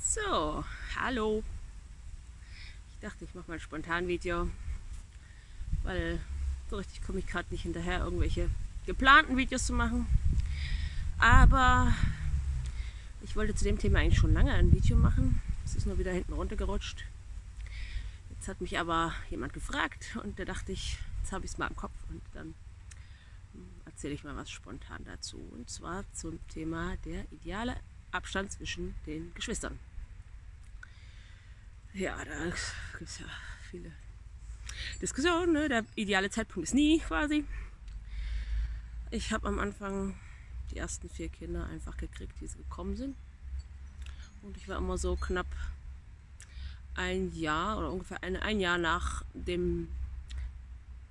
So, hallo. Ich dachte, ich mache mal ein Spontan-Video, weil so richtig komme ich gerade nicht hinterher, irgendwelche geplanten Videos zu machen. Aber ich wollte zu dem Thema eigentlich schon lange ein Video machen. Es ist nur wieder hinten runtergerutscht. Jetzt hat mich aber jemand gefragt und da dachte ich, jetzt habe ich es mal im Kopf und dann erzähle ich mal was spontan dazu. Und zwar zum Thema der ideale Abstand zwischen den Geschwistern. Ja, da gibt es ja viele Diskussionen. Ne? Der ideale Zeitpunkt ist nie quasi. Ich habe am Anfang die ersten 4 Kinder einfach gekriegt, die sie gekommen sind. Und ich war immer so knapp ein Jahr oder ungefähr ein Jahr nach dem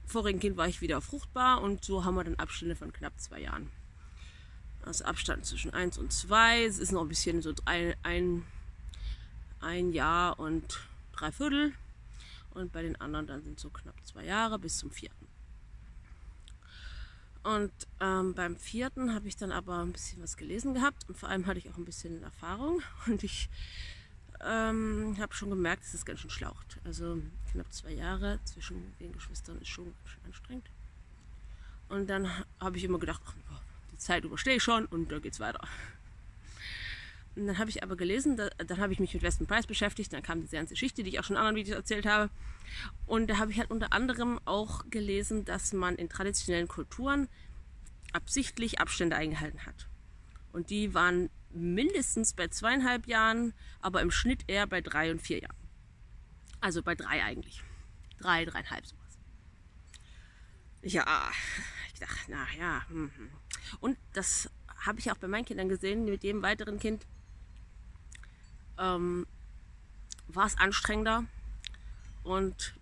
vorigen Kind war ich wieder fruchtbar und so haben wir dann Abstände von knapp 2 Jahren. Also Abstand zwischen 1 und 2, es ist noch ein bisschen so ein Jahr und 3/4 und bei den anderen dann sind so knapp 2 Jahre bis zum 4. Und beim 4. habe ich dann aber ein bisschen was gelesen gehabt und vor allem hatte ich auch ein bisschen Erfahrung und ich habe schon gemerkt, dass es ganz schön schlaucht. Also knapp 2 Jahre zwischen den Geschwistern ist schon ganz schön anstrengend. Und dann habe ich immer gedacht, ach, die Zeit überstehe ich schon und dann geht's weiter. Und dann habe ich aber gelesen, dann habe ich mich mit Weston Price beschäftigt, dann kam diese ganze Geschichte, die ich auch schon in anderen Videos erzählt habe. Und da habe ich halt unter anderem auch gelesen, dass man in traditionellen Kulturen absichtlich Abstände eingehalten hat. Und die waren mindestens bei 2,5 Jahren, aber im Schnitt eher bei 3 und 4 Jahren. Also bei 3 eigentlich. 3, 3,5 sowas. Ja, ich dachte, na ja. Und das habe ich auch bei meinen Kindern gesehen, mit jedem weiteren Kind war es anstrengender und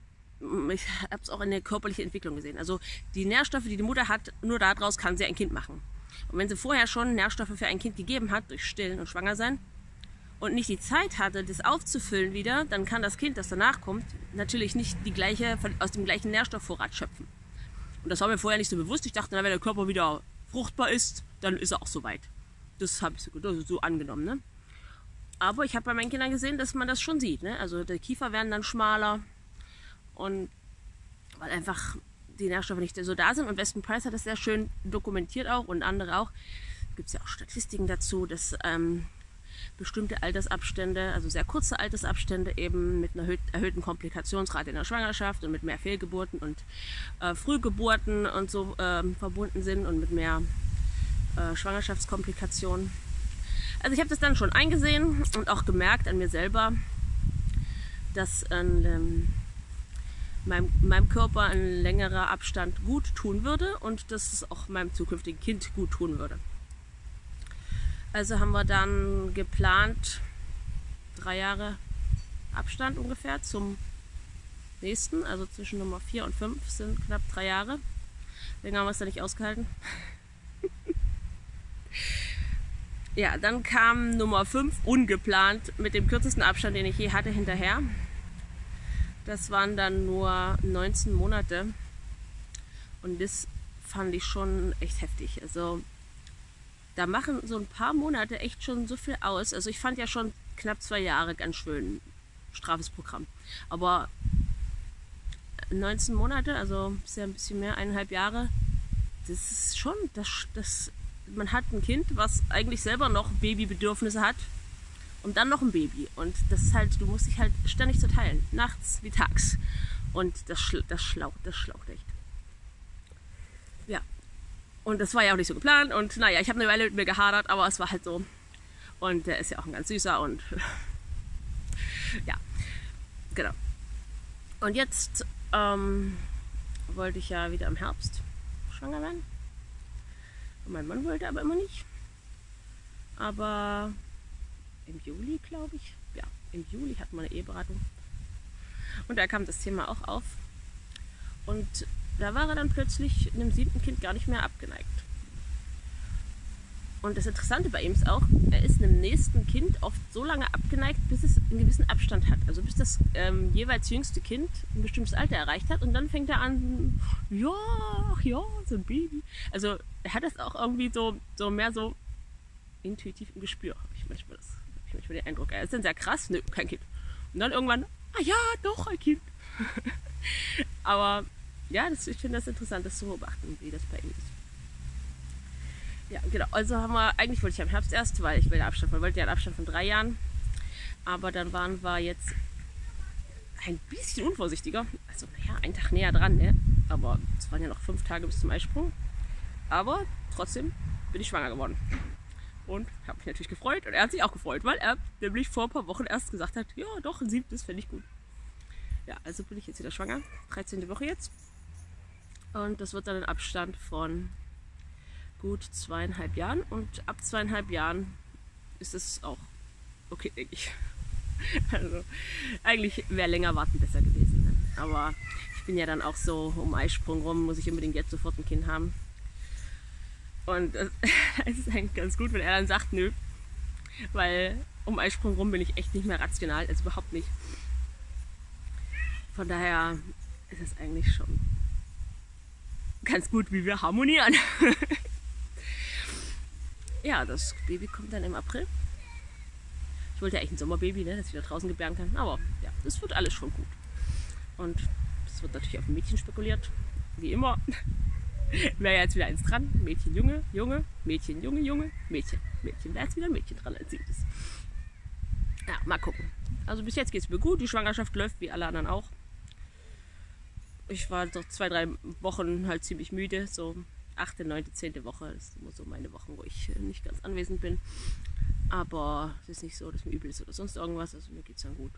ich habe es auch in der körperlichen Entwicklung gesehen. Also die Nährstoffe, die die Mutter hat, nur daraus kann sie ein Kind machen. Und wenn sie vorher schon Nährstoffe für ein Kind gegeben hat, durch Stillen und Schwangersein, und nicht die Zeit hatte, das aufzufüllen wieder, dann kann das Kind, das danach kommt, natürlich nicht aus dem gleichen Nährstoffvorrat schöpfen. Und das war mir vorher nicht so bewusst. Ich dachte, wenn der Körper wieder fruchtbar ist, dann ist er auch soweit. Das habe ich so angenommen. Ne? Aber ich habe bei meinen Kindern gesehen, dass man das schon sieht. Ne? Also die Kiefer werden dann schmaler und weil einfach die Nährstoffe nicht so da sind. Und Weston Price hat das sehr schön dokumentiert auch und andere auch. Gibt es ja auch Statistiken dazu, dass bestimmte Altersabstände, also sehr kurze Altersabstände eben mit einer erhöhten Komplikationsrate in der Schwangerschaft und mit mehr Fehlgeburten und Frühgeburten und so verbunden sind und mit mehr Schwangerschaftskomplikationen. Also ich habe das dann schon eingesehen und auch gemerkt an mir selber, dass meinem Körper ein längerer Abstand gut tun würde und dass es auch meinem zukünftigen Kind gut tun würde. Also haben wir dann geplant 3 Jahre Abstand ungefähr zum nächsten, also zwischen Nummer 4 und 5 sind knapp 3 Jahre. Länger haben wir es da nicht ausgehalten. Ja, dann kam Nummer 5 ungeplant mit dem kürzesten Abstand, den ich je hatte, hinterher. Das waren dann nur 19 Monate und das fand ich schon echt heftig. Also da machen so ein paar Monate echt schon so viel aus. Also ich fand ja schon knapp 2 Jahre ganz schön straffes Programm. Aber 19 Monate, also ist ja ein bisschen mehr, 1,5 Jahre, das ist schon, man hat ein Kind, was eigentlich selber noch Babybedürfnisse hat und dann noch ein Baby. Und das ist halt, du musst dich halt ständig zerteilen, nachts wie tags. Und das schlaucht echt. Ja. Und das war ja auch nicht so geplant und naja, ich habe eine Weile mit mir gehadert, aber es war halt so. Und der ist ja auch ein ganz süßer und ja, genau. Und jetzt wollte ich ja wieder im Herbst schwanger werden. Und mein Mann wollte aber immer nicht. Aber im Juli, glaube ich, ja, im Juli hatten wir eine Eheberatung. Und da kam das Thema auch auf. Und da war er dann plötzlich in dem 7. Kind gar nicht mehr abgeneigt. Und das Interessante bei ihm ist auch, er ist einem nächsten Kind oft so lange abgeneigt, bis es einen gewissen Abstand hat. Also bis das jeweils jüngste Kind ein bestimmtes Alter erreicht hat. Und dann fängt er an, ja, so ein Baby. Also er hat das auch irgendwie so mehr so intuitiv im Gespür, habe ich manchmal Ich habe manchmal den Eindruck, er ist dann sehr krass, nö, kein Kind. Und dann irgendwann, ah ja, doch, ein Kind. Aber ja, ich finde das interessant, das zu beobachten, wie das bei ihm ist. Ja, genau. Also eigentlich wollte ich am Herbst erst, weil ich will den Abstand, man wollte ja einen Abstand von 3 Jahren. Aber dann waren wir jetzt ein bisschen unvorsichtiger. Also, naja, einen Tag näher dran, ne? Aber es waren ja noch 5 Tage bis zum Eisprung. Aber trotzdem bin ich schwanger geworden. Und habe mich natürlich gefreut. Und er hat sich auch gefreut, weil er nämlich vor ein paar Wochen erst gesagt hat, ja doch, ein 7. fände ich gut. Ja, also bin ich jetzt wieder schwanger. 13. Woche jetzt. Und das wird dann ein Abstand von gut 2,5 Jahren. Und ab 2,5 Jahren ist es auch okay, denke ich. Also eigentlich wäre länger warten besser gewesen. Ne? Aber ich bin ja dann auch so um Eisprung rum, muss ich unbedingt jetzt sofort ein Kind haben. Und es ist eigentlich ganz gut, wenn er dann sagt, nö. Weil um Eisprung rum bin ich echt nicht mehr rational, also überhaupt nicht. Von daher ist es eigentlich schon ganz gut, wie wir harmonieren. Ja, das Baby kommt dann im April. Ich wollte ja echt ein Sommerbaby, ne, dass ich wieder draußen gebären kann. Aber ja, das wird alles schon gut. Und es wird natürlich auf ein Mädchen spekuliert. Wie immer. Wäre ja jetzt wieder eins dran. Mädchen, Junge, Junge, Mädchen, Junge, Junge, Mädchen. Mädchen, wäre jetzt wieder ein Mädchen dran als 7. Ja, mal gucken. Also bis jetzt geht es mir gut. Die Schwangerschaft läuft wie alle anderen auch. Ich war so 2, 3 Wochen halt ziemlich müde. So 8., 9., 10. Woche. Das sind immer so meine Wochen, wo ich nicht ganz anwesend bin. Aber es ist nicht so, dass mir übel ist oder sonst irgendwas. Also mir geht es dann gut.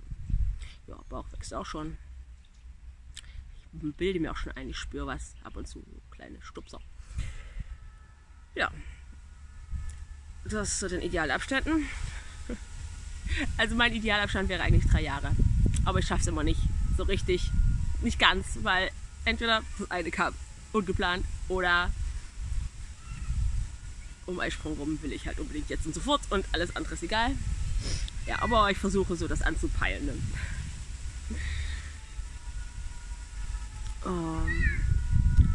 Ja, Bauch wächst auch schon. Ich bilde mir auch schon ein, ich spüre was ab und zu, so kleine Stupser. Ja, das zu den Idealabständen. Also mein Idealabstand wäre eigentlich 3 Jahre. Aber ich schaffe es immer nicht so richtig, nicht ganz, weil entweder das eine kam ungeplant oder um Eisprung rum will ich halt unbedingt jetzt und sofort und alles andere ist egal. Ja, aber ich versuche so das anzupeilen. Ne?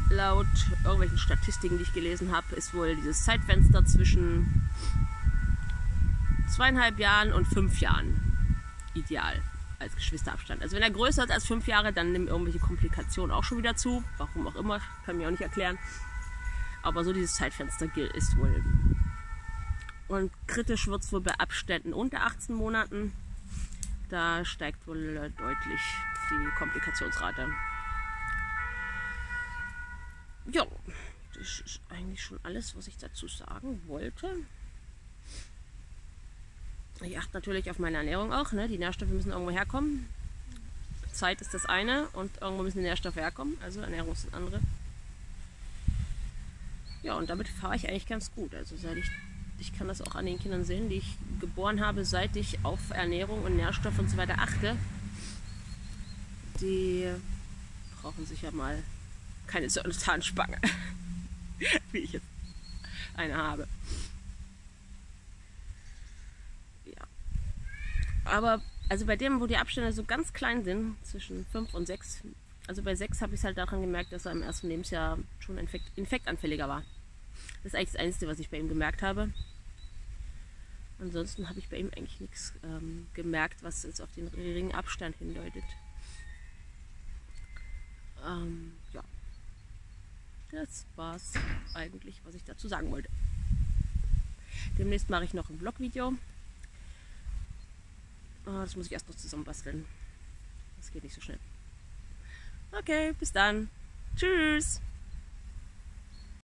Laut irgendwelchen Statistiken, die ich gelesen habe, ist wohl dieses Zeitfenster zwischen 2,5 Jahren und 5 Jahren ideal als Geschwisterabstand. Also wenn er größer ist als 5 Jahre, dann nehmen irgendwelche Komplikationen auch schon wieder zu. Warum auch immer, kann mir auch nicht erklären. Aber so dieses Zeitfenster ist wohl. Und kritisch wird es wohl bei Abständen unter 18 Monaten. Da steigt wohl deutlich die Komplikationsrate. Ja, das ist eigentlich schon alles, was ich dazu sagen wollte. Ich achte natürlich auf meine Ernährung auch. Ne? Die Nährstoffe müssen irgendwo herkommen. Zeit ist das eine und irgendwo müssen die Nährstoffe herkommen. Also Ernährung ist das andere. Ja, und damit fahre ich eigentlich ganz gut. Also ich kann das auch an den Kindern sehen, die ich geboren habe, seit ich auf Ernährung und Nährstoffe und so weiter achte. Die brauchen sicher mal keine Zahnspange, wie ich jetzt eine habe. Ja. Aber also bei dem, wo die Abstände so ganz klein sind, zwischen 5 und 6, also bei 6 habe ich es halt daran gemerkt, dass er im ersten Lebensjahr schon infektanfälliger war. Das ist eigentlich das Einzige, was ich bei ihm gemerkt habe. Ansonsten habe ich bei ihm eigentlich nichts gemerkt, was jetzt auf den geringen Abstand hindeutet. Ja. Das war's eigentlich, was ich dazu sagen wollte. Demnächst mache ich noch ein Vlog-Video. Das muss ich erst noch zusammenbasteln. Das geht nicht so schnell. Okay, bis dann. Tschüss.